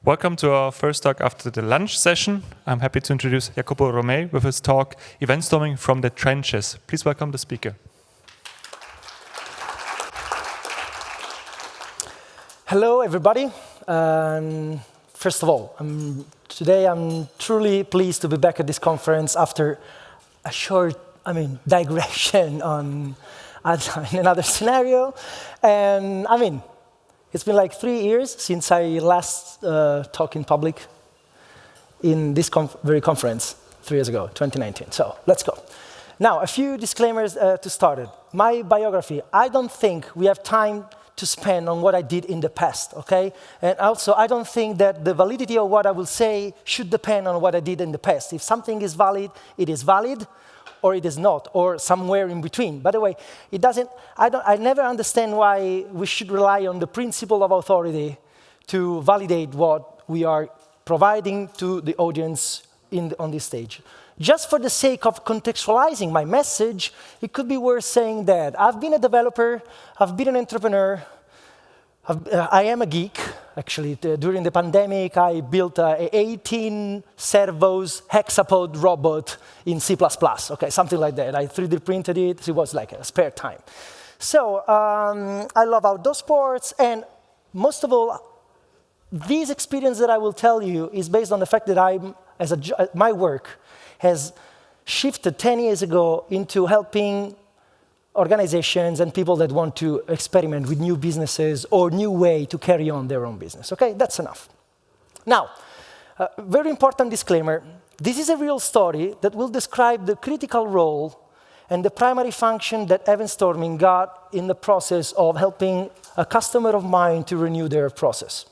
Welcome to our first talk after the lunch session. I'm happy to introduce Jacopo Romei with his talk, EventStorming from the Trenches. Please welcome the speaker. Hello, everybody. First of all, today I'm truly pleased to be back at this conference after a short, digression on another scenario. And it's been like 3 years since I last talked in public in this very conference 3 years ago, 2019. So let's go. Now, a few disclaimers to start it. My biography, I don't think we have time to spend on what I did in the past, okay? And also, I don't think that the validity of what I will say should depend on what I did in the past. If something is valid, it is valid, or it is not, or somewhere in between. By the way, it doesn't. I never understand why we should rely on the principle of authority to validate what we are providing to the audience on this stage. Just for the sake of contextualizing my message, it could be worth saying that I've been a developer, I've been an entrepreneur, I am a geek. Actually, during the pandemic, I built an 18 servos hexapod robot in C++, okay, something like that. I 3D printed it, so it was like a spare time. So I love outdoor sports, and most of all, this experience that I will tell you is based on the fact that my work has shifted 10 years ago into helping organizations and people that want to experiment with new businesses or new way to carry on their own business. Okay, that's enough. Now, very important disclaimer. This is a real story that will describe the critical role and the primary function that EventStorming got in the process of helping a customer of mine to renew their process.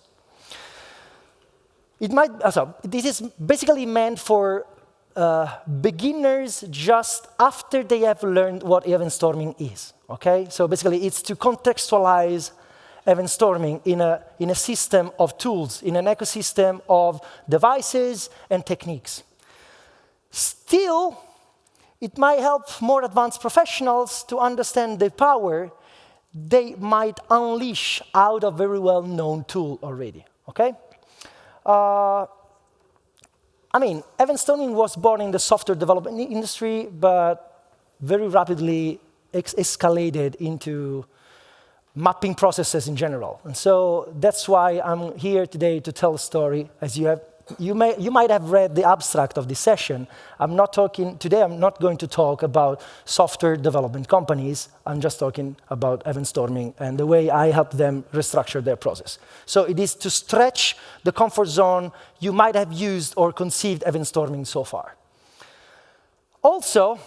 This is basically meant for beginners just after they have learned what EventStorming is, okay? So basically, it's to contextualize EventStorming in a system of tools, in an ecosystem of devices and techniques. Still, it might help more advanced professionals to understand the power they might unleash out of a very well-known tool already, okay? EventStorming was born in the software development industry, but very rapidly escalated into mapping processes in general. And so that's why I'm here today to tell a story. As you might have read the abstract of this session. Today I'm not going to talk about software development companies. I'm just talking about EventStorming and the way I help them restructure their process. So it is to stretch the comfort zone you might have used or conceived EventStorming so far. Also,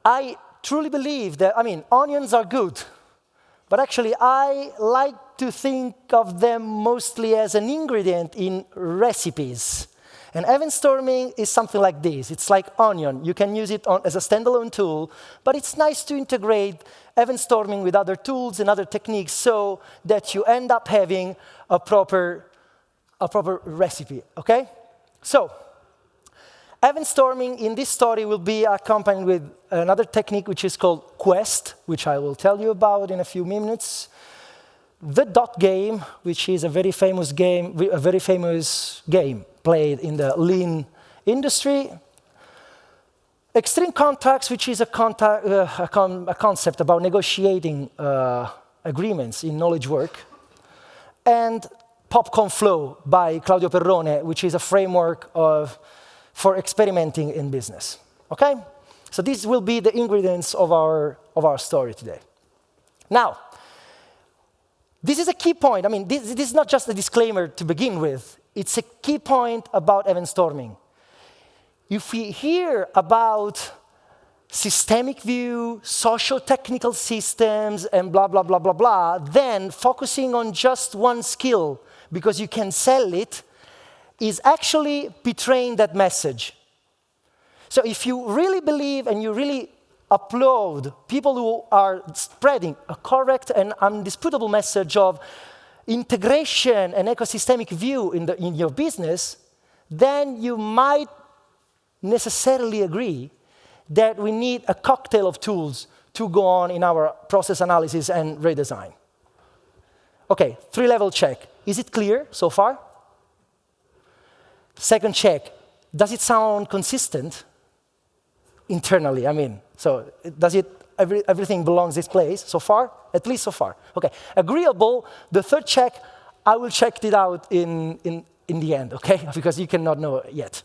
I truly believe that, onions are good, but actually I like to think of them mostly as an ingredient in recipes. And EventStorming is something like this. It's like onion. You can use it as a standalone tool, but it's nice to integrate EventStorming with other tools and other techniques so that you end up having a proper recipe, okay? So, EventStorming in this story will be accompanied with another technique which is called Quest, which I will tell you about in a few minutes. The dot game, which is a very famous game played in the lean industry. Extreme contracts, which is a concept about negotiating agreements in knowledge work. And Popcorn Flow by Claudio Perrone, which is a framework for experimenting in business. Okay? So these will be the ingredients of our story today. Now, this is a key point. This is not just a disclaimer to begin with. It's a key point about EventStorming. If we hear about systemic view, social technical systems, and blah, blah, blah, blah, blah, then focusing on just one skill because you can sell it is actually betraying that message. So if you really believe and you really applaud people who are spreading a correct and undisputable message of integration and ecosystemic view in your business, then you might necessarily agree that we need a cocktail of tools to go on in our process analysis and redesign. Okay, 3-level check. Is it clear so far? Second check, does it sound consistent internally? I mean, so does it, everything belongs this place so far? At least so far. Okay, agreeable. The third check, I will check it out in the end, okay? Because you cannot know yet.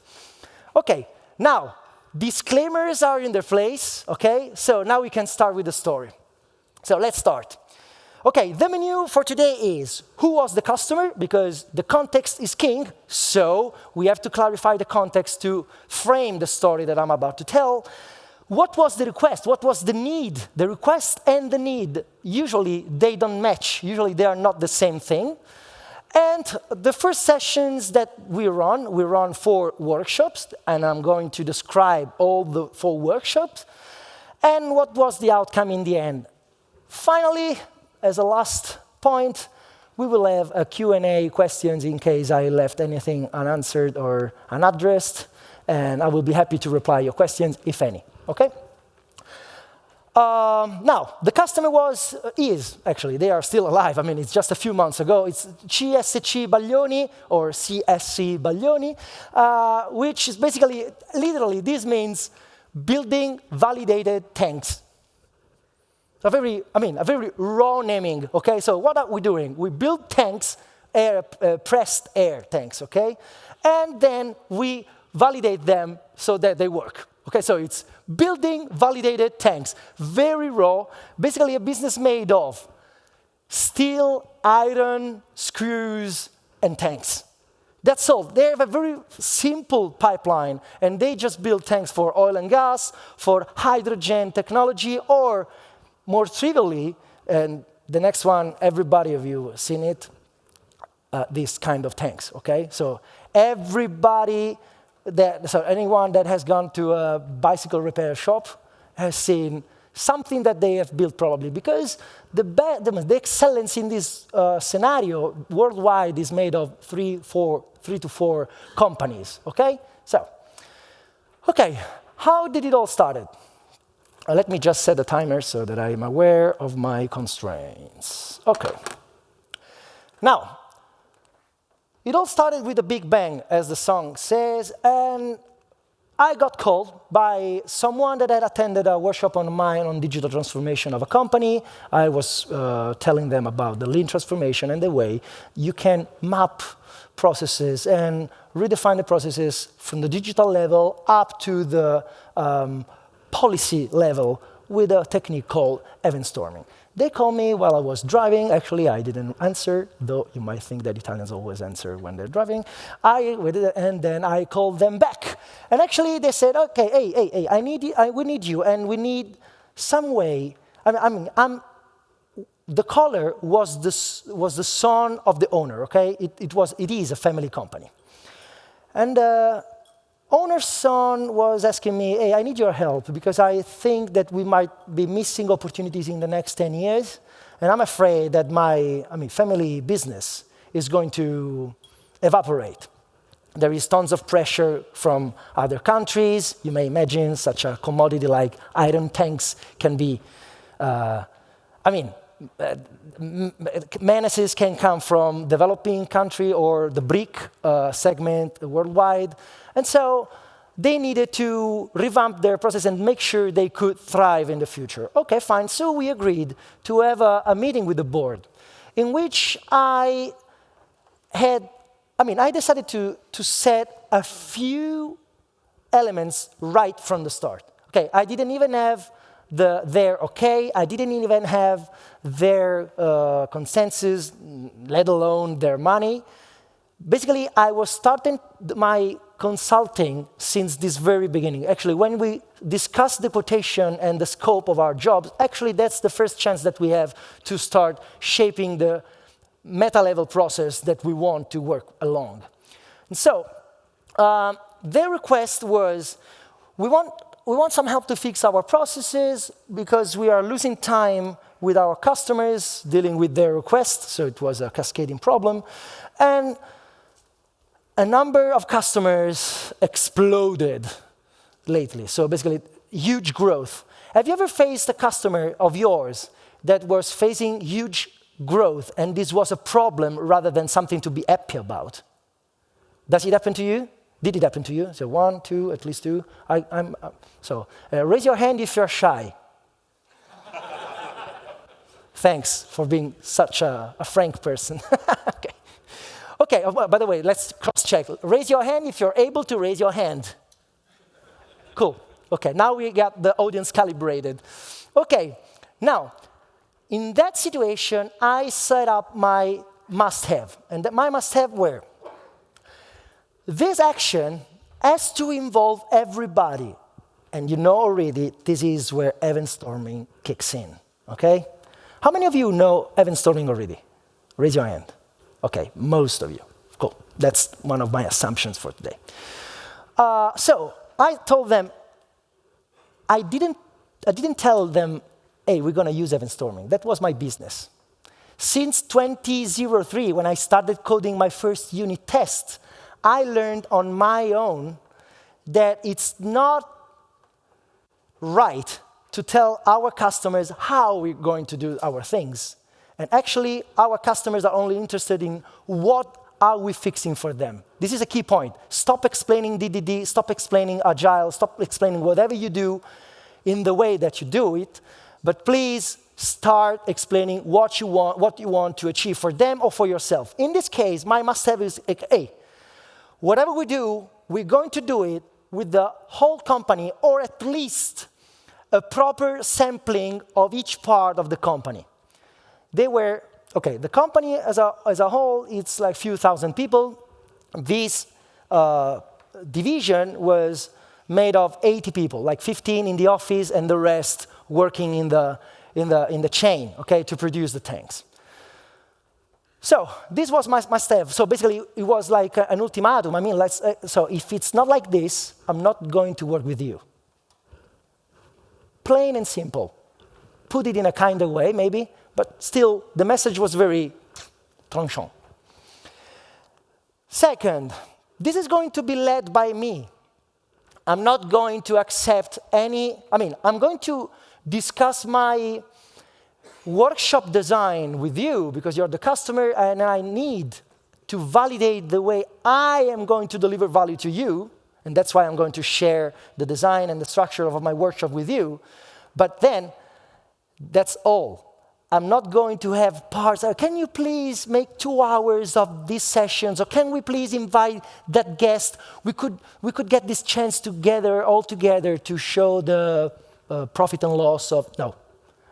Okay, now, disclaimers are in their place, okay? So now we can start with the story. So let's start. Okay, the menu for today is who was the customer, because the context is king, so we have to clarify the context to frame the story that I'm about to tell. What was the request? What was the need? The request and the need, usually they don't match. Usually they are not the same thing. And the first sessions that we run 4 workshops, and I'm going to describe all the 4 workshops, and what was the outcome in the end. Finally, as a last point, we will have a Q&A questions in case I left anything unanswered or unaddressed, and I will be happy to reply your questions, if any, okay? Now, the customer is, actually, they are still alive. I mean, it's just a few months ago. It's CSC Baglioni, or CSC Baglioni, which is basically, literally, this means building validated tanks. A very raw naming, okay? So what are we doing? We build tanks, pressed air tanks, okay? And then we validate them so that they work. Okay, so it's building validated tanks, very raw, basically a business made of steel, iron, screws, and tanks. That's all. They have a very simple pipeline, and they just build tanks for oil and gas, for hydrogen technology, or more trivially, and the next one, everybody of you seen it, this kind of tanks, okay? So anyone that has gone to a bicycle repair shop has seen something that they have built probably, because the excellence in this scenario worldwide is made of 3 to 4 companies, okay? So, okay, how did it all started? Let me just set a timer so that I'm aware of my constraints. Okay. Now, it all started with a big bang, as the song says, and I got called by someone that had attended a workshop on mine on digital transformation of a company. I was telling them about the lean transformation and the way you can map processes and redefine the processes from the digital level up to the policy level with a technique called EventStorming. They called me while I was driving. Actually, I didn't answer, though you might think that Italians always answer when they're driving. And then I called them back. And actually, they said, okay, hey, we need you, and we need some way. The caller was the son of the owner, okay? It is a family company. And owner's son was asking me, hey, I need your help because I think that we might be missing opportunities in the next 10 years. And I'm afraid that my family business is going to evaporate. There is tons of pressure from other countries. You may imagine such a commodity like iron tanks can be, menaces can come from developing country or the BRIC segment worldwide. And so they needed to revamp their process and make sure they could thrive in the future. Okay, fine. So we agreed to have a meeting with the board in which I decided to set a few elements right from the start. Okay, I didn't even have their okay, I didn't even have their consensus, let alone their money. Basically, I was starting my consulting since this very beginning. Actually, when we discussed the quotation and the scope of our jobs, actually that's the first chance that we have to start shaping the meta-level process that we want to work along. And so, their request was, we want some help to fix our processes because we are losing time with our customers dealing with their requests, so it was a cascading problem. And a number of customers exploded lately, so basically huge growth. Have you ever faced a customer of yours that was facing huge growth and this was a problem rather than something to be happy about? Does it happen to you? Did it happen to you? So 1, 2, at least 2. Raise your hand if you're shy. Thanks for being such a frank person. Okay. Okay, by the way, let's cross-check. Raise your hand if you're able to raise your hand. Cool. Okay, now we got the audience calibrated. Okay, now, in that situation, I set up my must-have. And my must-have were, this action has to involve everybody. And you know already, this is where EventStorming kicks in, okay? How many of you know EventStorming already? Raise your hand. Okay, most of you. Cool. That's one of my assumptions for today. So I told them, I didn't tell them, hey, we're going to use EventStorming. That was my business. Since 2003, when I started coding my first unit test, I learned on my own that it's not right to tell our customers how we're going to do our things. And actually, our customers are only interested in what are we fixing for them. This is a key point. Stop explaining DDD, stop explaining Agile, stop explaining whatever you do in the way that you do it, but please start explaining what you want to achieve for them or for yourself. In this case, my must-have is, hey, whatever we do, we're going to do it with the whole company, or at least a proper sampling of each part of the company. They were, okay, the company as a whole, it's like a few thousand people. This division was made of 80 people, like 15 in the office and the rest working in the chain, okay, to produce the tanks. So this was my must-have. So basically, it was like an ultimatum. I mean, so if it's not like this, I'm not going to work with you. Plain and simple. Put it in a kinder way, maybe, but still, the message was very tranchant. Second, this is going to be led by me. I'm not going to accept I'm going to discuss my workshop design with you because you're the customer and I need to validate the way I am going to deliver value to you. And that's why I'm going to share the design and the structure of my workshop with you. But then, that's all. I'm not going to have parts. Can you please make 2 hours of these sessions? Or can we please invite that guest? We could get this chance all together to show the profit and loss of, no.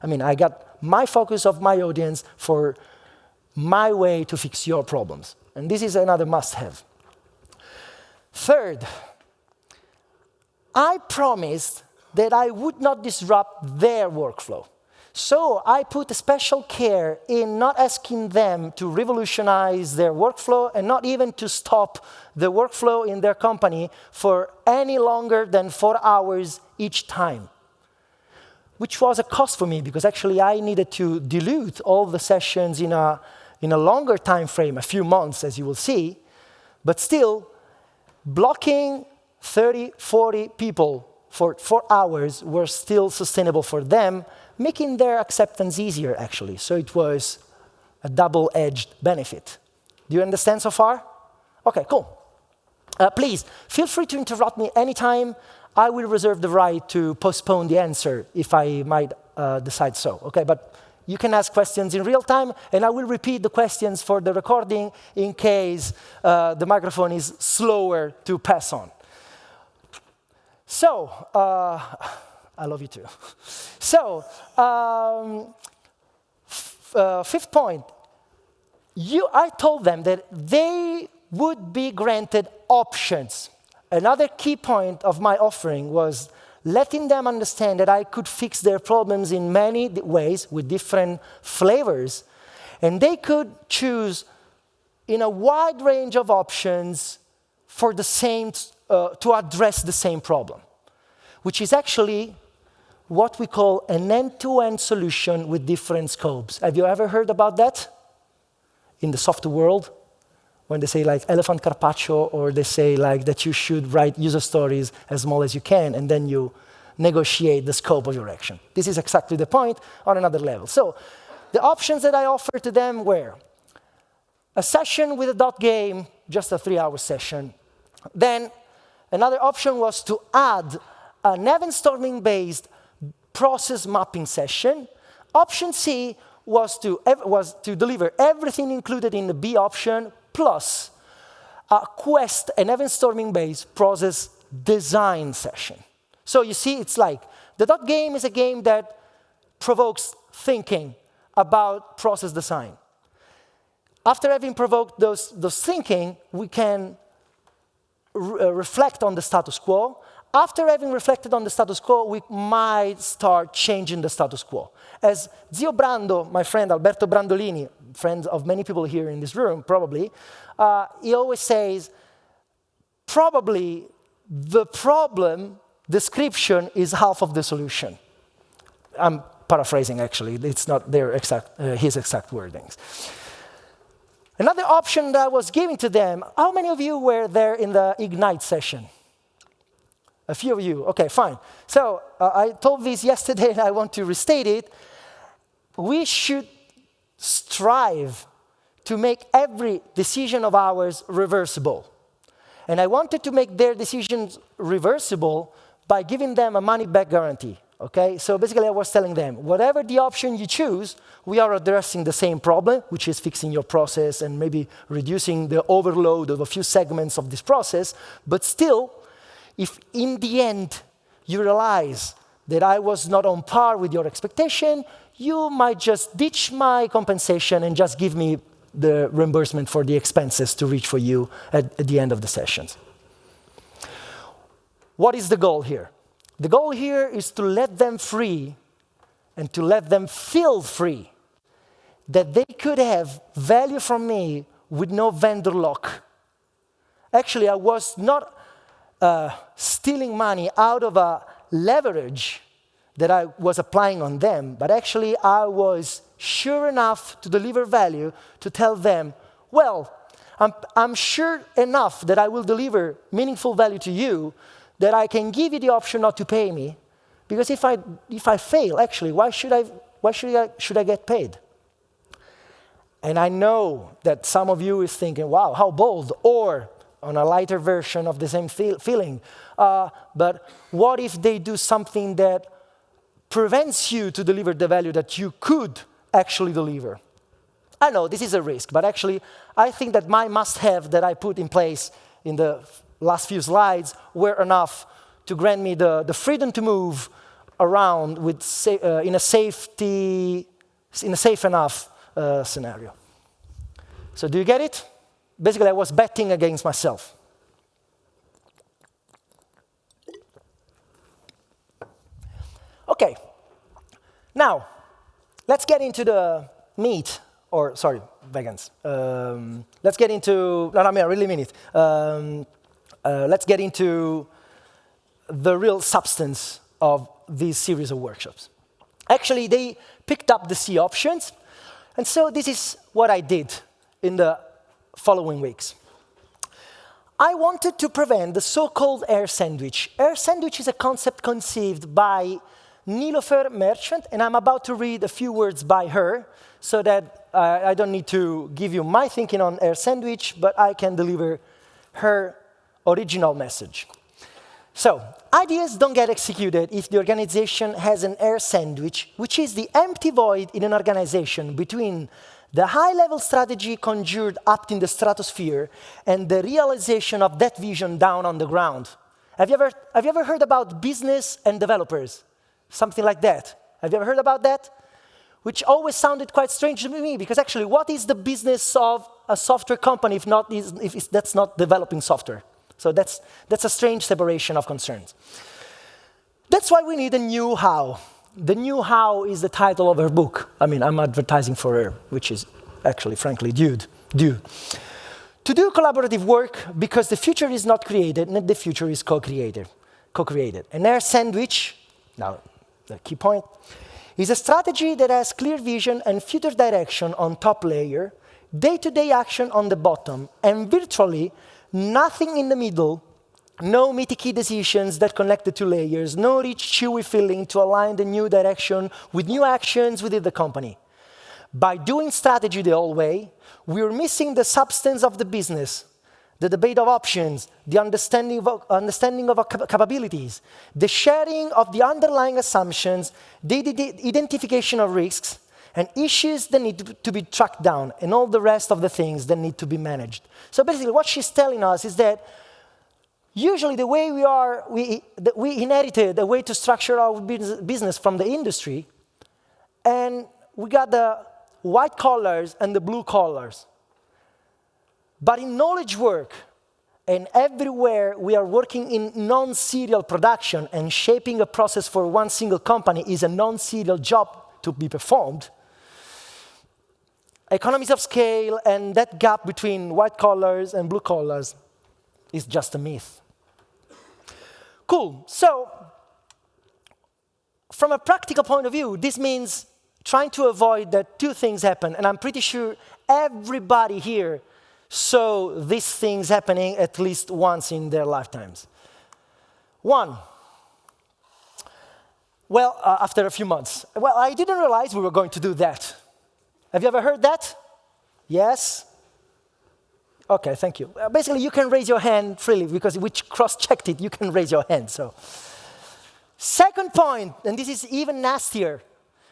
I mean, I got my focus of my audience for my way to fix your problems. And this is another must-have. Third, I promised that I would not disrupt their workflow. So I put a special care in not asking them to revolutionize their workflow and not even to stop the workflow in their company for any longer than 4 hours each time, which was a cost for me because actually I needed to dilute all the sessions in a longer time frame, a few months, as you will see, but still blocking 30, 40 people for 4 hours were still sustainable for them, making their acceptance easier, actually. So it was a double-edged benefit. Do you understand so far? Okay, cool. Please, feel free to interrupt me anytime. I will reserve the right to postpone the answer if I might decide so. Okay, but you can ask questions in real time, and I will repeat the questions for the recording in case the microphone is slower to pass on. So, I love you too. So, fifth point, I told them that they would be granted options. Another key point of my offering was letting them understand that I could fix their problems in many ways with different flavors, and they could choose in a wide range of options for the same, to address the same problem, which is actually what we call an end-to-end solution with different scopes. Have you ever heard about that in the software world? When they say like elephant carpaccio, or they say like that you should write user stories as small as you can, and then you negotiate the scope of your action. This is exactly the point on another level. So the options that I offered to them were a session with a dot game, just a 3-hour session. Then Another option was to add an EventStorming-based process mapping session. Option C was to deliver everything included in the B option, plus a quest, an EventStorming-based process design session. So you see, it's like, the dot game is a game that provokes thinking about process design. After having provoked those thinking, we can reflect on the status quo. After having reflected on the status quo, we might start changing the status quo. As Zio Brando, my friend Alberto Brandolini, friend of many people here in this room, probably, he always says, probably the problem description is half of the solution. I'm paraphrasing, actually. It's not his exact wordings. Another option that I was giving to them, how many of you were there in the Ignite session? A few of you, okay, fine. So I told this yesterday and I want to restate it. We should strive to make every decision of ours reversible. And I wanted to make their decisions reversible by giving them a money-back guarantee. Okay, so basically I was telling them, whatever the option you choose, we are addressing the same problem, which is fixing your process and maybe reducing the overload of a few segments of this process. But still, if in the end you realize that I was not on par with your expectation, you might just ditch my compensation and just give me the reimbursement for the expenses to reach for you at the end of the sessions. What is the goal here? The goal here is to let them free and to let them feel free, that they could have value from me with no vendor lock. Actually, I was not stealing money out of a leverage that I was applying on them, but actually I was sure enough to deliver value to tell them, well, I'm sure enough that I will deliver meaningful value to you that I can give you the option not to pay me, because if I fail, actually, why should I get paid? And I know that some of you is thinking, wow, how bold, or on a lighter version of the same feeling, but what if they do something that prevents you to deliver the value that you could actually deliver? I know this is a risk, but actually, I think that my must-have that I put in place in the last few slides were enough to grant me the freedom to move around with in a safe enough scenario. So do you get it? Basically, I was betting against myself. Okay, now let's get into the meat, or sorry, vegans. Let's get into, no, I mean, I really mean it. Let's get into the real substance of these series of workshops. Actually, they picked up the C options, and so this is what I did in the following weeks. I wanted to prevent the so-called air sandwich. Air sandwich is a concept conceived by Nilofer Merchant, and I'm about to read a few words by her, so that I don't need to give you my thinking on air sandwich, but I can deliver her original message. So, ideas don't get executed if the organization has an air sandwich, which is the empty void in an organization between the high-level strategy conjured up in the stratosphere and the realization of that vision down on the ground. Have you ever heard about business and developers? Something like that. Have you ever heard about that? Which always sounded quite strange to me, because actually, what is the business of a software company if that's not developing software? So that's a strange separation of concerns. That's why we need a new how. The new how is the title of her book. I mean, I'm advertising for her, which is actually, frankly, due. To do collaborative work because the future is not created, and the future is co-created. An air sandwich, now the key point, is a strategy that has clear vision and future direction on top layer, day-to-day action on the bottom, and virtually nothing in the middle, no meaty key decisions that connect the two layers, no rich, chewy filling to align the new direction with new actions within the company. By doing strategy the old way, we're missing the substance of the business the debate of options, the understanding of our capabilities, the sharing of the underlying assumptions, the identification of risks, and issues that need to be tracked down, and all the rest of the things that need to be managed. So basically what she's telling us is that usually the way we inherited a way to structure our business from the industry, and we got the white collars and the blue collars. But in knowledge work, and everywhere we are working in non-serial production, and shaping a process for one single company is a non-serial job to be performed, economies of scale and that gap between white collars and blue collars is just a myth. Cool. So, from a practical point of view, this means trying to avoid that two things happen, and I'm pretty sure everybody here saw these things happening at least once in their lifetimes. One, well, after a few months. Well, I didn't realize we were going to do that. Have you ever heard that? Yes? Okay, thank you. Basically, you can raise your hand freely, because we cross-checked it, you can raise your hand. So, second point, and this is even nastier.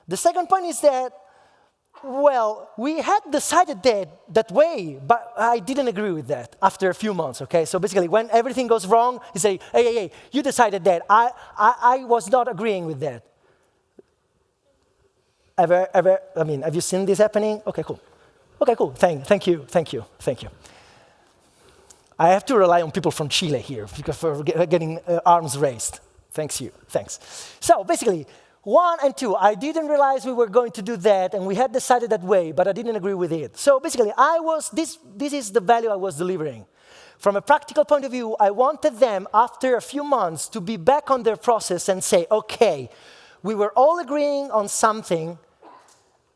The second point is that, well, we had decided that way, but I didn't agree with that after a few months, okay? So basically, when everything goes wrong, you say, hey, you decided that. I was not agreeing with that. Have you seen this happening? Okay, cool. Okay, cool. Thank you. I have to rely on people from Chile here because for getting arms raised. Thanks. So basically, 1 and 2, I didn't realize we were going to do that, and we had decided that way, but I didn't agree with it. So basically, this is the value I was delivering. From a practical point of view, I wanted them, after a few months, to be back on their process and say, okay, we were all agreeing on something,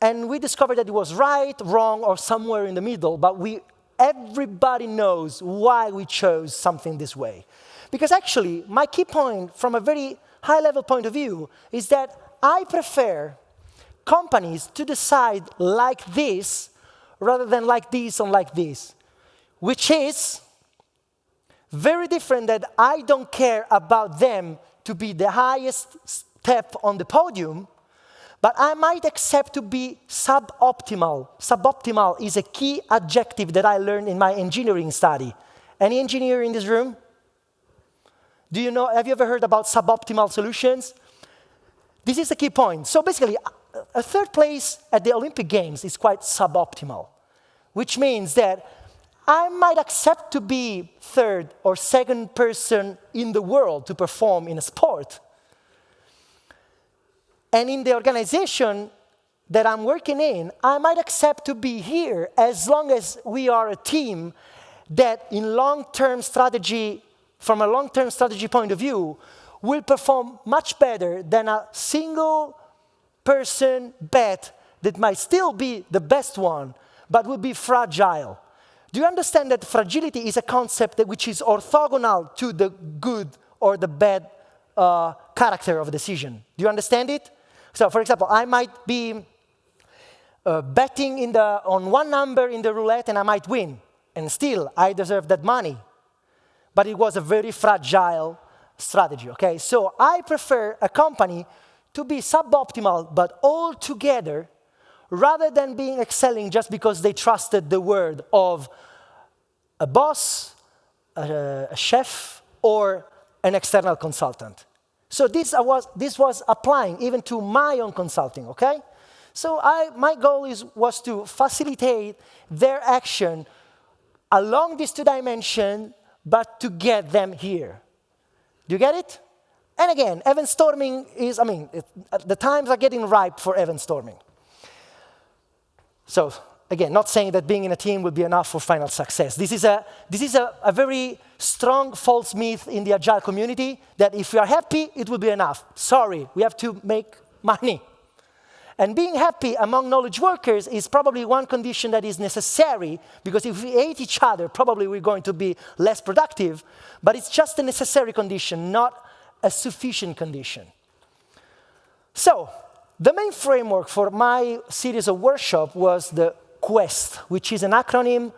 and we discovered that it was right, wrong, or somewhere in the middle, but everybody knows why we chose something this way. Because actually, my key point from a very high-level point of view is that I prefer companies to decide like this rather than like this or like this, which is very different that I don't care about them to be the highest step on the podium, but I might accept to be suboptimal. Suboptimal is a key adjective that I learned in my engineering study. Any engineer in this room? Do you know, have you ever heard about suboptimal solutions? This is the key point. So basically, a third place at the Olympic Games is quite suboptimal, which means that I might accept to be third or second person in the world to perform in a sport. And in the organization that I'm working in, I might accept to be here as long as we are a team that in long-term strategy, from a long-term strategy point of view, will perform much better than a single person bet that might still be the best one, but will be fragile. Do you understand that fragility is a concept which is orthogonal to the good or the bad character of a decision? Do you understand it? So, for example, I might be betting on one number in the roulette and I might win, and still I deserve that money. But it was a very fragile strategy, okay? So I prefer a company to be suboptimal, but all together, rather than being excelling just because they trusted the word of a boss, a chef, or an external consultant. So this was applying even to my own consulting, okay? So my goal was to facilitate their action along these two dimensions, but to get them here. Do you get it? And again, EventStorming is, the times are getting ripe for EventStorming. So again, not saying that being in a team will be enough for final success. This is a very strong false myth in the Agile community that if we are happy, it will be enough. Sorry, we have to make money. And being happy among knowledge workers is probably one condition that is necessary, because if we hate each other, probably we're going to be less productive, but it's just a necessary condition, not a sufficient condition. So, the main framework for my series of workshops was the QUEST, which is an acronym,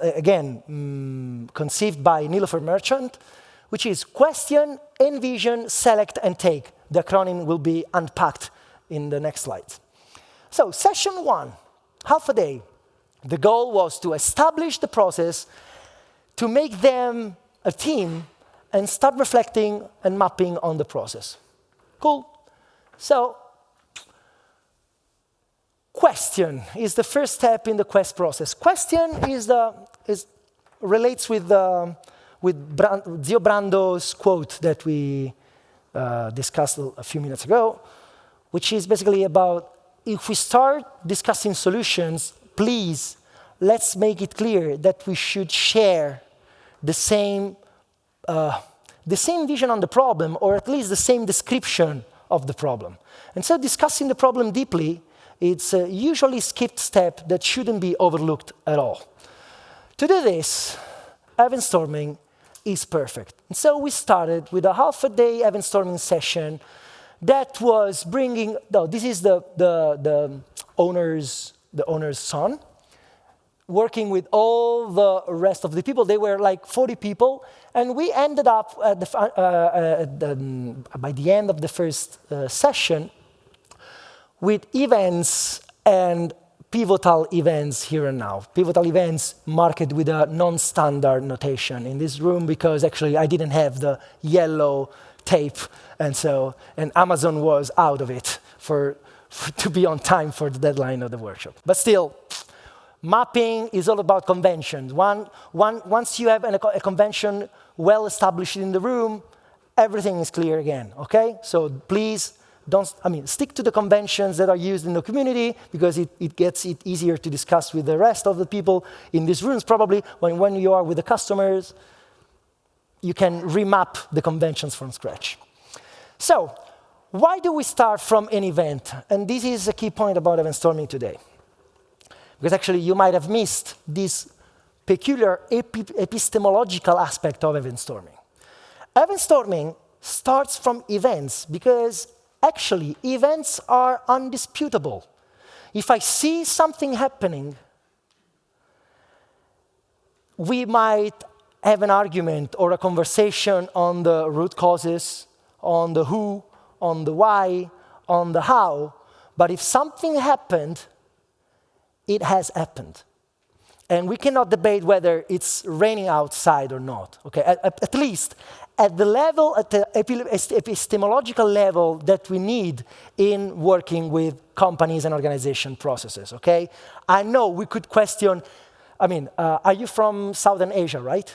again, conceived by Nilofer Merchant, which is question, envision, select, and take. The acronym will be unpacked in the next slides. So session 1, half a day. The goal was to establish the process, to make them a team, and start reflecting and mapping on the process. Cool. So question is the first step in the quest process. Question relates with Zio Brando's quote that we discussed a few minutes ago, which is basically about, if we start discussing solutions, please, let's make it clear that we should share the same vision on the problem, or at least the same description of the problem. And so discussing the problem deeply, it's a usually skipped step that shouldn't be overlooked at all. To do this, EventStorming is perfect. And so we started with a half-a-day EventStorming session that was bringing, this is the owner's son, working with all the rest of the people. They were like 40 people, and we ended up by the end of the first session with events and pivotal events here and now. Pivotal events marked with a non-standard notation in this room, because actually I didn't have the yellow tape, and Amazon was out of it to be on time for the deadline of the workshop. But still, mapping is all about conventions. Once you have a convention well established in the room, everything is clear again, okay? So please, stick to the conventions that are used in the community, because it gets it easier to discuss with the rest of the people in these rooms. Probably when you are with the customers, you can remap the conventions from scratch. So why do we start from an event? And this is a key point about EventStorming today. Because actually you might have missed this peculiar epistemological aspect of EventStorming. EventStorming starts from events because actually, events are undisputable. If I see something happening, we might have an argument or a conversation on the root causes, on the who, on the why, on the how. But if something happened, it has happened. And we cannot debate whether it's raining outside or not. Okay, at least at the epistemological level that we need in working with companies and organization processes, okay? I know we could question, are you from Southern Asia, right?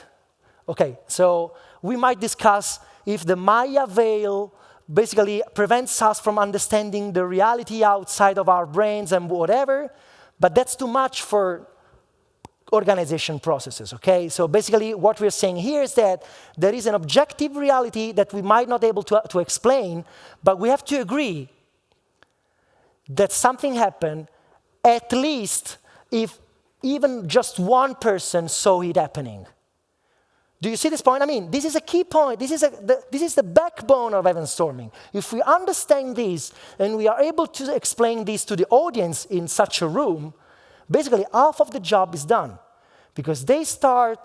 Okay, so we might discuss if the Maya veil basically prevents us from understanding the reality outside of our brains and whatever, but that's too much for organization processes, okay? So basically what we're saying here is that there is an objective reality that we might not be able to explain, but we have to agree that something happened, at least if even just one person saw it happening. Do you see this point? This is a key point. This is the backbone of EventStorming. If we understand this and we are able to explain this to the audience in such a room, basically half of the job is done, because they start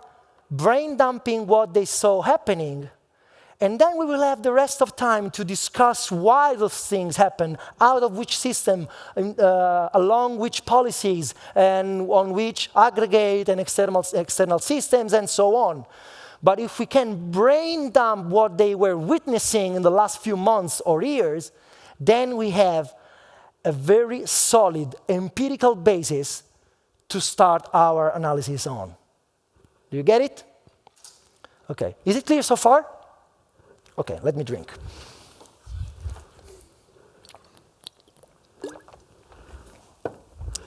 brain dumping what they saw happening, and then we will have the rest of time to discuss why those things happen, out of which system, along which policies, and on which aggregate and external systems, and so on. But if we can brain dump what they were witnessing in the last few months or years, then we have a very solid empirical basis to start our analysis on. Do you get it? Okay. Is it clear so far? Okay, let me drink.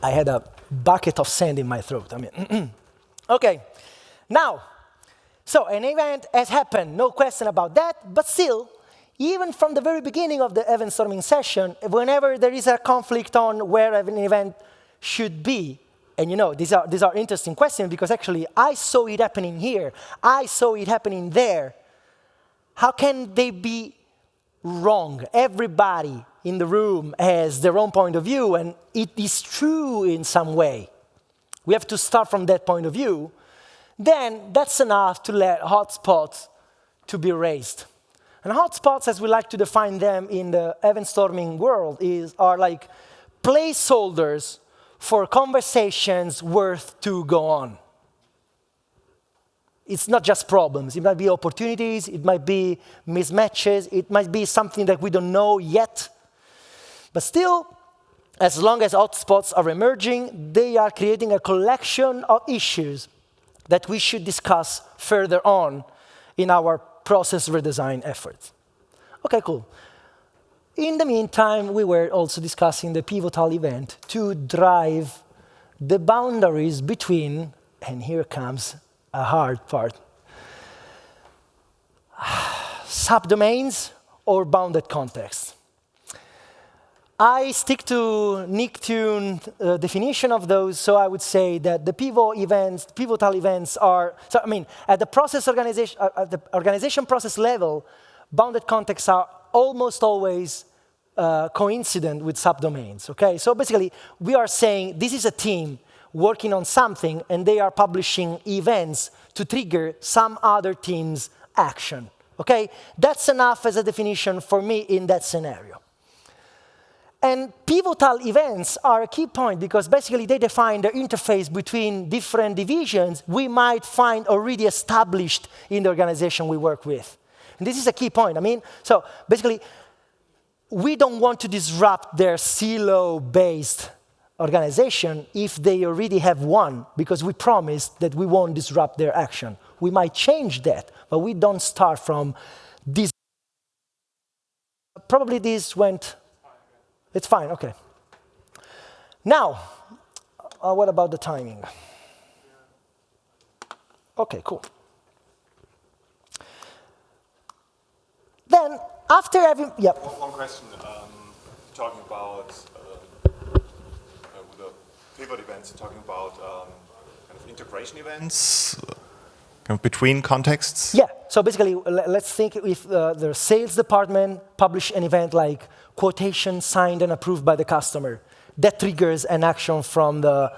I had a bucket of sand in my throat. Okay. Now, so an event has happened, no question about that, but still, even from the very beginning of the EventStorming session, whenever there is a conflict on where an event should be, and these are interesting questions, because actually I saw it happening here, I saw it happening there. How can they be wrong? Everybody in the room has their own point of view, and it is true in some way. we have to start from that point of view, then that's enough to let hotspots to be raised. And hotspots, as we like to define them in the EventStorming world, are like placeholders for conversations worth to go on. It's not just problems. It might be opportunities. It might be mismatches. It might be something that we don't know yet. But still, as long as hotspots are emerging, they are creating a collection of issues that we should discuss further on in our process redesign efforts. Okay, cool. In the meantime, we were also discussing the pivotal event to drive the boundaries between, and here comes a hard part, subdomains or bounded contexts. I stick to Nick Tune's definition of those, so I would say that the pivotal events are, so I mean, at the organization process level, bounded contexts are almost always coincident with subdomains, okay? So basically, we are saying this is a team working on something, and they are publishing events to trigger some other team's action, okay? That's enough as a definition for me in that scenario. And pivotal events are a key point because basically they define the interface between different divisions we might find already established in the organization we work with. And this is a key point. I mean, so basically, we don't want to disrupt their silo-based organization if they already have one, because we promised that we won't disrupt their action. We might change that, but we don't start from this. Probably this went. It's fine, okay. Now, what about the timing? Okay, cool. Then, after having, yeah. One question, talking about with the pivot events, talking about kind of integration events, kind of between contexts? Yeah, so basically, let's think if the sales department publish an event like quotation signed and approved by the customer. That triggers an action from the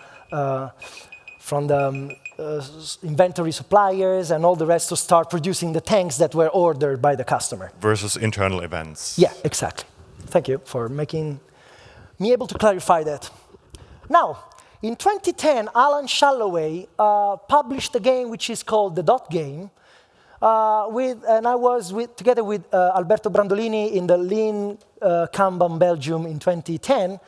inventory suppliers and all the rest to start producing the tanks that were ordered by the customer. Versus internal events. Yeah, exactly. Thank you for making me able to clarify that. Now, in 2010, Alan Shalloway published a game which is called the Dot Game, and I was together with Alberto Brandolini in the Lean Kanban Belgium in 2010,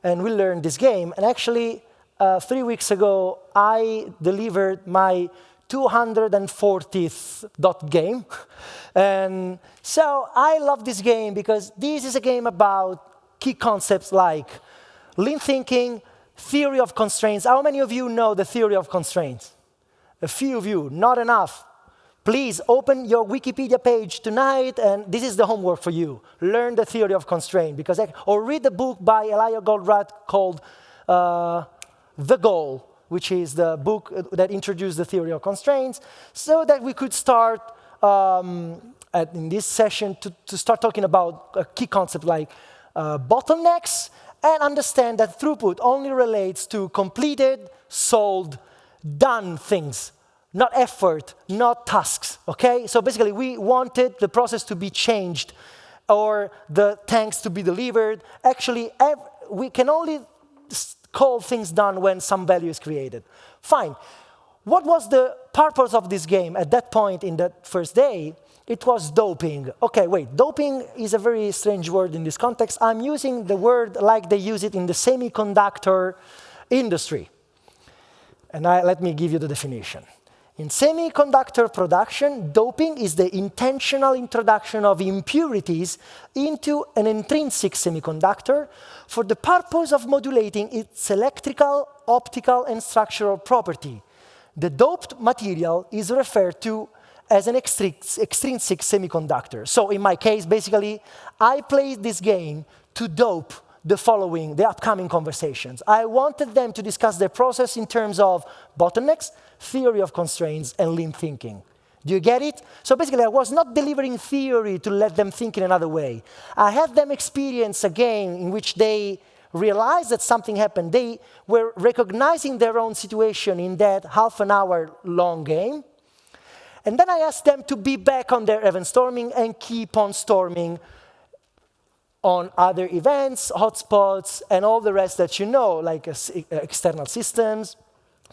and we learned this game. And actually, 3 weeks ago, I delivered my 240th dot game. And so I love this game because this is a game about key concepts like lean thinking, theory of constraints. How many of you know the theory of constraints? A few of you, not enough. Please open your Wikipedia page tonight, and this is the homework for you. Learn the theory of constraint, or read a book by Elia Goldratt called The Goal, which is the book that introduced the theory of constraints, so that we could start in this session to start talking about a key concept like bottlenecks, and understand that throughput only relates to completed, sold, done things. Not effort, not tasks, okay? So basically, we wanted the process to be changed or the tanks to be delivered. Actually, we can only call things done when some value is created. Fine. What was the purpose of this game at that point in that first day? It was doping. Okay, wait, doping is a very strange word in this context. I'm using the word like they use it in the semiconductor industry. And let me give you the definition. In semiconductor production, doping is the intentional introduction of impurities into an intrinsic semiconductor for the purpose of modulating its electrical, optical, and structural property. The doped material is referred to as an extrinsic semiconductor. So in my case, basically, I played this game to dope the upcoming conversations. I wanted them to discuss their process in terms of bottlenecks, theory of constraints, and lean thinking. Do you get it? So basically, I was not delivering theory to let them think in another way. I had them experience a game in which they realized that something happened. They were recognizing their own situation in that half an hour long game. And then I asked them to be back on their event storming and keep on storming on other events, hotspots, and all the rest that you know, like external systems,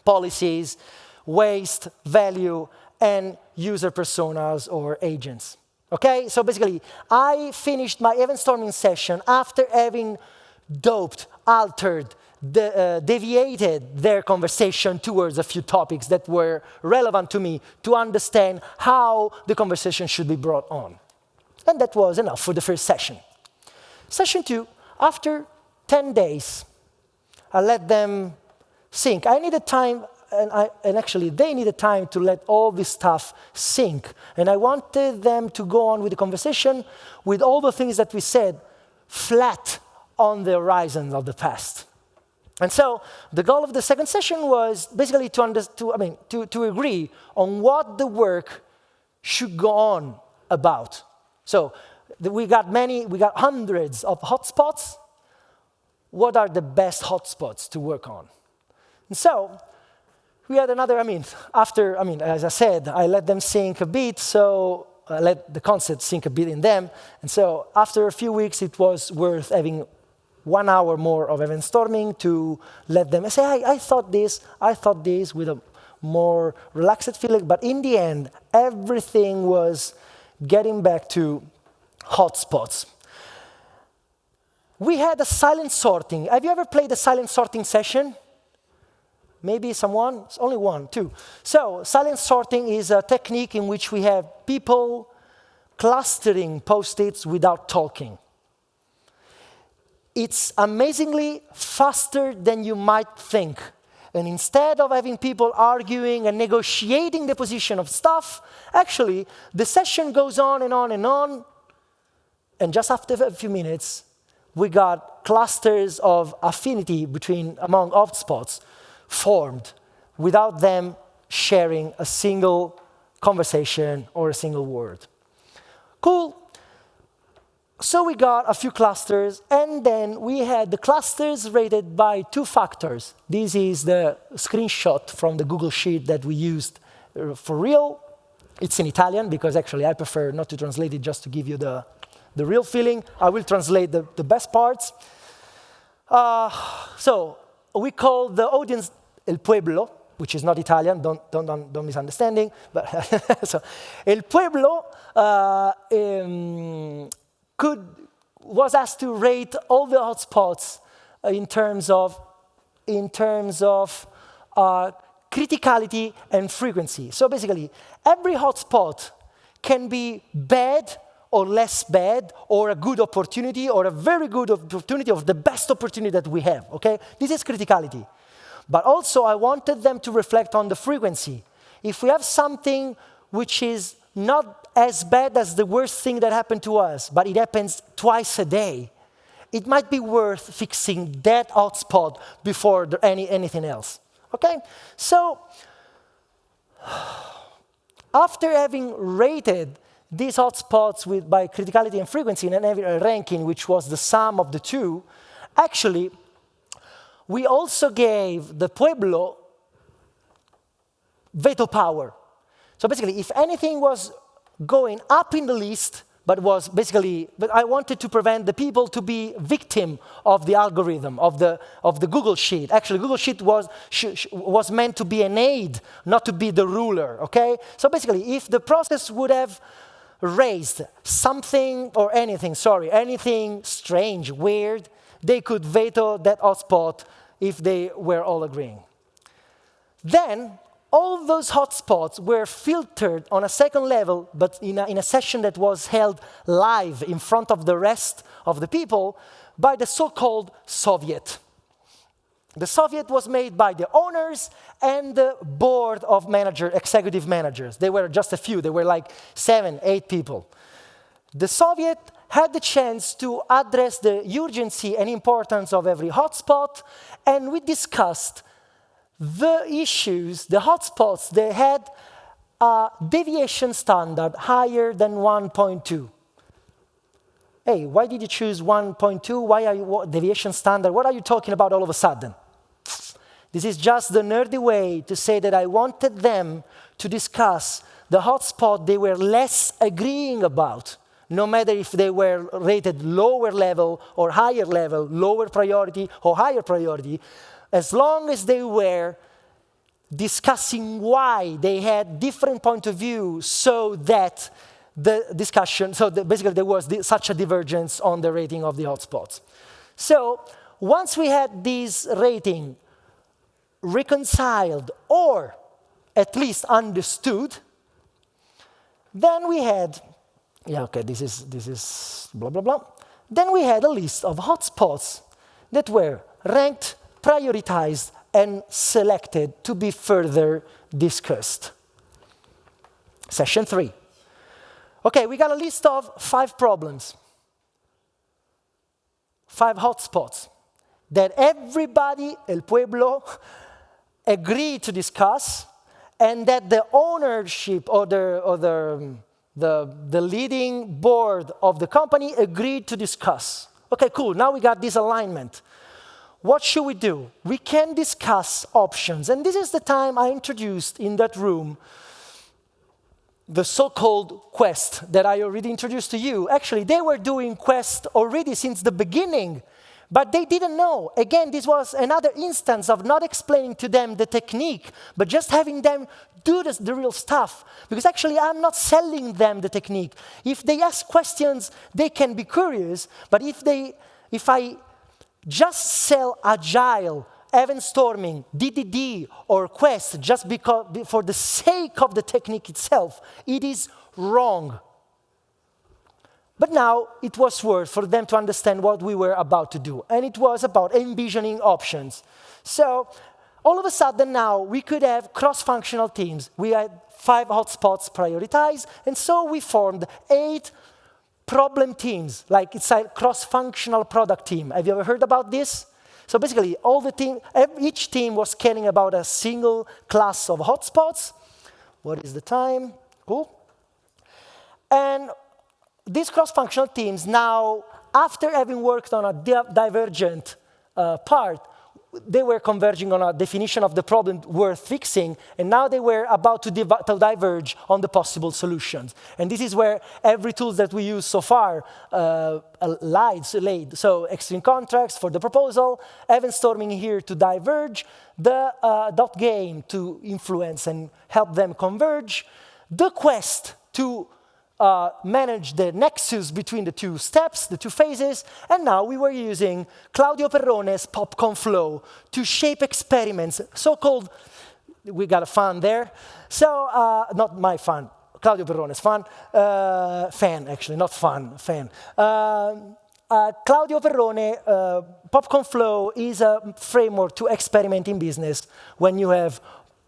policies, waste, value, and user personas or agents. Okay, so basically, I finished my event storming session after having doped, altered, deviated their conversation towards a few topics that were relevant to me to understand how the conversation should be brought on. And that was enough for the first session. Session 2, after 10 days, I let them sink. I needed time, and actually they needed time to let all this stuff sink. And I wanted them to go on with the conversation with all the things that we said flat on the horizon of the past. And so the goal of the second session was basically to agree on what the work should go on about. So we got hundreds of hotspots. What are the best hotspots to work on? And so we had another, as I said, I let them sink a bit, so I let the concept sink a bit in them. And so after a few weeks, it was worth having 1 hour more of event storming to let them say, I thought this with a more relaxed feeling. But in the end, everything was getting back to hotspots. We had a silent sorting. Have you ever played a silent sorting session? Maybe someone? It's only one, two. So silent sorting is a technique in which we have people clustering post-its without talking. It's amazingly faster than you might think. And instead of having people arguing and negotiating the position of stuff, actually, the session goes on and on and on. And just after a few minutes, we got clusters of affinity among hotspots formed without them sharing a single conversation or a single word. Cool. So we got a few clusters, and then we had the clusters rated by 2 factors. This is the screenshot from the Google Sheet that we used for real. It's in Italian, because actually I prefer not to translate it just to give you the real feeling. I will translate the best parts. So we call the audience El Pueblo, which is not Italian, don't misunderstanding. But so El Pueblo was asked to rate all the hotspots in terms of criticality and frequency. So basically, every hotspot can be bad or less bad, or a good opportunity, or a very good opportunity, or the best opportunity that we have, okay? This is criticality. But also, I wanted them to reflect on the frequency. If we have something which is not as bad as the worst thing that happened to us, but it happens twice a day, it might be worth fixing that hotspot before anything else, okay? So, after having rated these hotspots by criticality and frequency in a ranking, which was the sum of the two, actually, we also gave the Pueblo veto power. So basically, if anything was going up in the list, but I wanted to prevent the people to be victim of the algorithm, of the Google Sheet. Actually, Google Sheet was meant to be an aid, not to be the ruler, okay? So basically, if the process would have raised anything strange, weird, they could veto that hotspot if they were all agreeing. Then, all those hotspots were filtered on a second level, but in a session that was held live in front of the rest of the people by the so-called Soviet. The Soviet was made by the owners and the board of executive managers. They were just a few. They were like 7, 8 people. The Soviet had the chance to address the urgency and importance of every hotspot, and we discussed the issues, the hotspots. They had a deviation standard higher than 1.2. hey, why did you choose 1.2? Why are you deviation standard? What are you talking about all of a sudden? This is just the nerdy way to say that I wanted them to discuss the hotspot they were less agreeing about, no matter if they were rated lower level or higher level, lower priority or higher priority, as long as they were discussing why they had different point of view so that the discussion, basically there was such a divergence on the rating of the hotspots. So once we had this rating reconciled or at least understood, then we had, this is blah, blah, blah. Then we had a list of hotspots that were ranked, prioritized, and selected to be further discussed. Session 3. Okay, we got a list of 5 problems, 5 hotspots that everybody, El Pueblo, agreed to discuss, and that the ownership or the leading board of the company agreed to discuss. Okay, cool, now we got this alignment. What should we do? We can discuss options. And this is the time I introduced in that room the so-called quest that I already introduced to you. Actually, they were doing quest already since the beginning, but they didn't know. Again, this was another instance of not explaining to them the technique, but just having them do the real stuff. Because actually, I'm not selling them the technique. If they ask questions, they can be curious, but if I just sell Agile, EventStorming, DDD, or Quest just because for the sake of the technique itself, it is wrong. But now it was worth for them to understand what we were about to do, and it was about envisioning options. So all of a sudden now we could have cross-functional teams. We had 5 hotspots prioritized, and so we formed 8 problem teams, like it's a cross-functional product team. Have you ever heard about this? So basically, each team was caring about a single class of hotspots. What is the time? Cool. And these cross-functional teams now, after having worked on a divergent part, they were converging on a definition of the problem worth fixing, and now they were about to diverge on the possible solutions. And this is where every tool that we use so far laid. So extreme contracts for the proposal, EventStorming here to diverge, the dot game to influence and help them converge, the quest to manage the nexus between the 2 steps, the 2 phases, and now we were using Claudio Perrone's popcorn flow to shape experiments, so-called, we got a fun there, so, not my fun, Claudio Perrone's fun, fan actually, not fun, fan. Claudio Perrone, popcorn flow is a framework to experiment in business when you have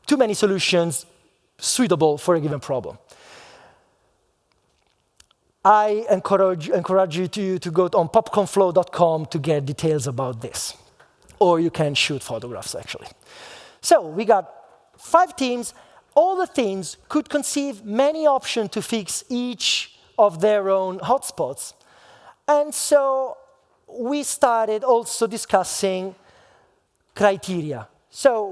too many solutions suitable for a given problem. I encourage you to go on popcornflow.com to get details about this. Or you can shoot photographs, actually. So we got 5 teams. All the teams could conceive many options to fix each of their own hotspots. And so we started also discussing criteria. So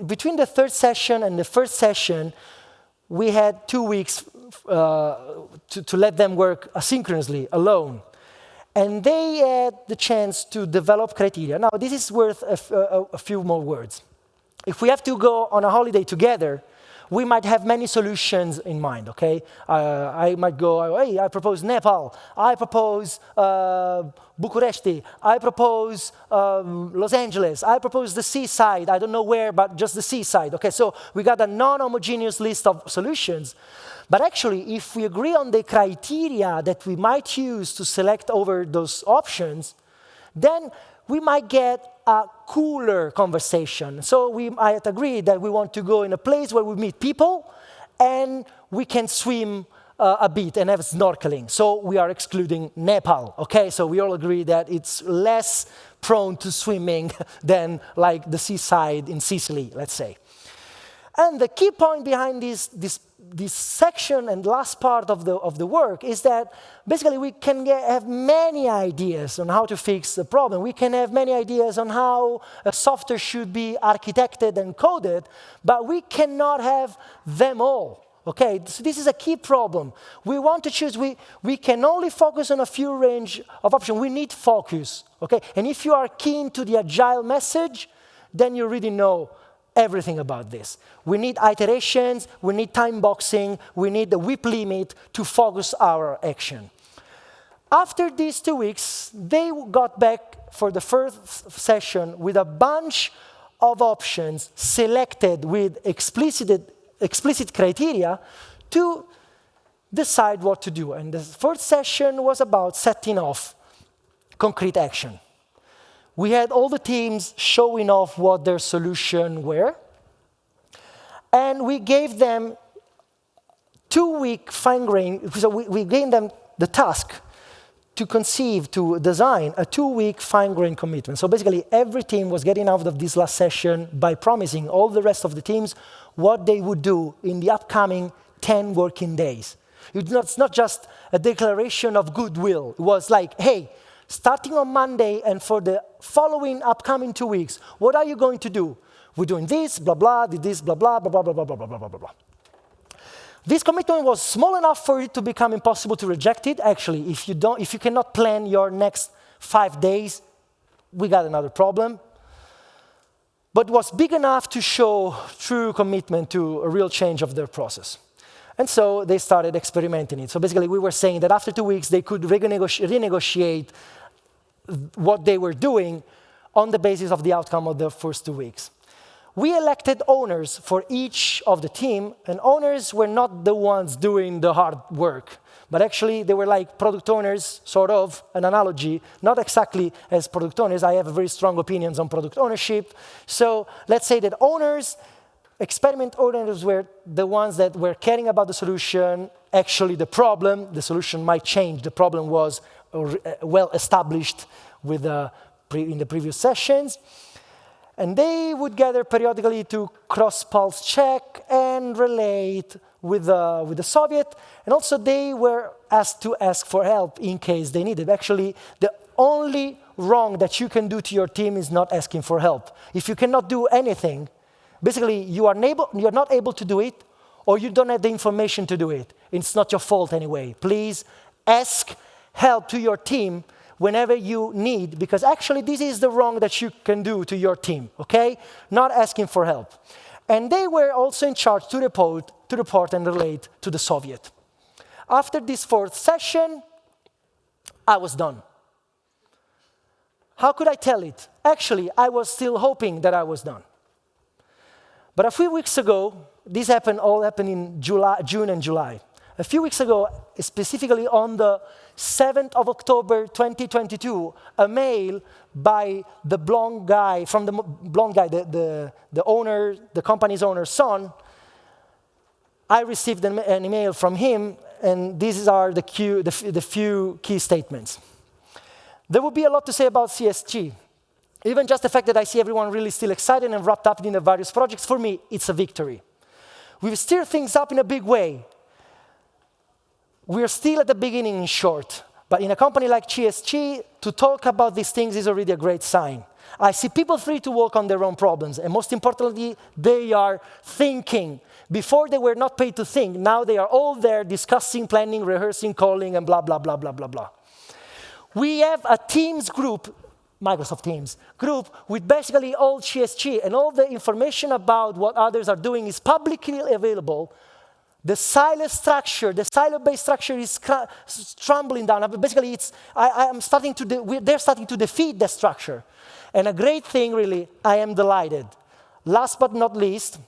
between the 3rd session and the 1st session, we had 2 weeks to let them work asynchronously, alone. And they had the chance to develop criteria. Now, this is worth a few more words. If we have to go on a holiday together, we might have many solutions in mind, okay? I might go, hey, I propose Nepal. I propose Bucuresti. I propose Los Angeles. I propose the seaside. I don't know where, but just the seaside, okay? So we got a non-homogeneous list of solutions. But actually, if we agree on the criteria that we might use to select over those options, then we might get a cooler conversation. So we might agree that we want to go in a place where we meet people and we can swim a bit and have snorkeling. So we are excluding Nepal, okay? So we all agree that it's less prone to swimming than like the seaside in Sicily, let's say. And the key point behind this section and last part of the work is that basically we can have many ideas on how to fix the problem. We can have many ideas on how a software should be architected and coded, but we cannot have them all. Okay, so this is a key problem. We want to choose, we can only focus on a few range of options. We need focus, okay? And if you are keen to the agile message, then you really know everything about this. We need iterations, we need time boxing, we need the WIP limit to focus our action. After these 2 weeks, they got back for the first session with a bunch of options selected with explicit criteria to decide what to do. And the first session was about setting off concrete action. We had all the teams showing off what their solution were, and we gave them 2-week fine-grained, so we gave them the task to conceive, to design a 2-week fine-grained commitment. So basically, every team was getting out of this last session by promising all the rest of the teams what they would do in the upcoming 10 working days. It's not just a declaration of goodwill. It was like, hey, starting on Monday and for the following upcoming 2 weeks, what are you going to do? We're doing this, blah, blah, did this, blah, blah, blah, blah, blah, blah, blah, blah, blah, blah, blah. This commitment was small enough for it to become impossible to reject it. Actually, if you cannot plan your next 5 days, we got another problem. But was big enough to show true commitment to a real change of their process. And so they started experimenting it. So basically, we were saying that after 2 weeks, they could renegotiate what they were doing on the basis of the outcome of the first 2 weeks. We elected owners for each of the team, and owners were not the ones doing the hard work, but actually they were like product owners, sort of, an analogy, not exactly as product owners. I have very strong opinions on product ownership. So let's say that experiment owners were the ones that were caring about the solution, actually the problem. The solution might change. The problem was well established in the previous sessions. And they would gather periodically to cross-pulse check and relate with the Soviet. And also they were asked to ask for help in case they needed. Actually, the only wrong that you can do to your team is not asking for help. If you cannot do anything, basically you are not able to do it, or you don't have the information to do it. It's not your fault anyway. Please ask help to your team whenever you need, because actually this is the wrong that you can do to your team, okay? Not asking for help. And they were also in charge to report and relate to the Soviet. After this fourth session, I was done. How could I tell it? Actually, I was still hoping that I was done. But a few weeks ago, this all happened in June and July. A few weeks ago, specifically on the 7th of October 2022, a mail by the blonde guy, the owner, the company's owner's son, I received an email from him, and these are the few key statements. There would be a lot to say about CSG. Even just the fact that I see everyone really still excited and wrapped up in the various projects, for me, it's a victory. We've stirred things up in a big way. We're still at the beginning, in short. But in a company like CSG, to talk about these things is already a great sign. I see people free to work on their own problems. And most importantly, they are thinking. Before, they were not paid to think. Now they are all there discussing, planning, rehearsing, calling, and blah, blah, blah, blah, blah, blah. We have a Teams group, Microsoft Teams group, with basically all CSG. And all the information about what others are doing is publicly available. The silo-based structure is crumbling down. Basically, they're starting to defeat the structure. And a great thing, really, I am delighted. Last but not least,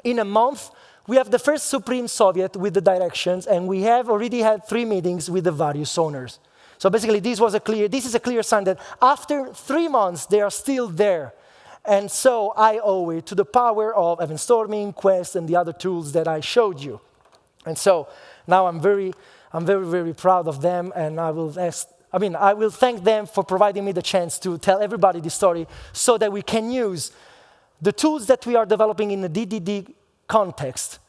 in a month, we have the first Supreme Soviet with the directions, and we have already had 3 meetings with the various owners. So basically, this is a clear sign that after 3 months, they are still there. And so I owe it to the power of EventStorming, Quest, and the other tools that I showed you. And so now I'm very, very proud of them, and I will thank them for providing me the chance to tell everybody this story so that we can use the tools that we are developing in the DDD context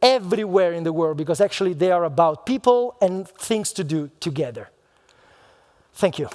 everywhere in the world, because actually they are about people and things to do together. Thank you.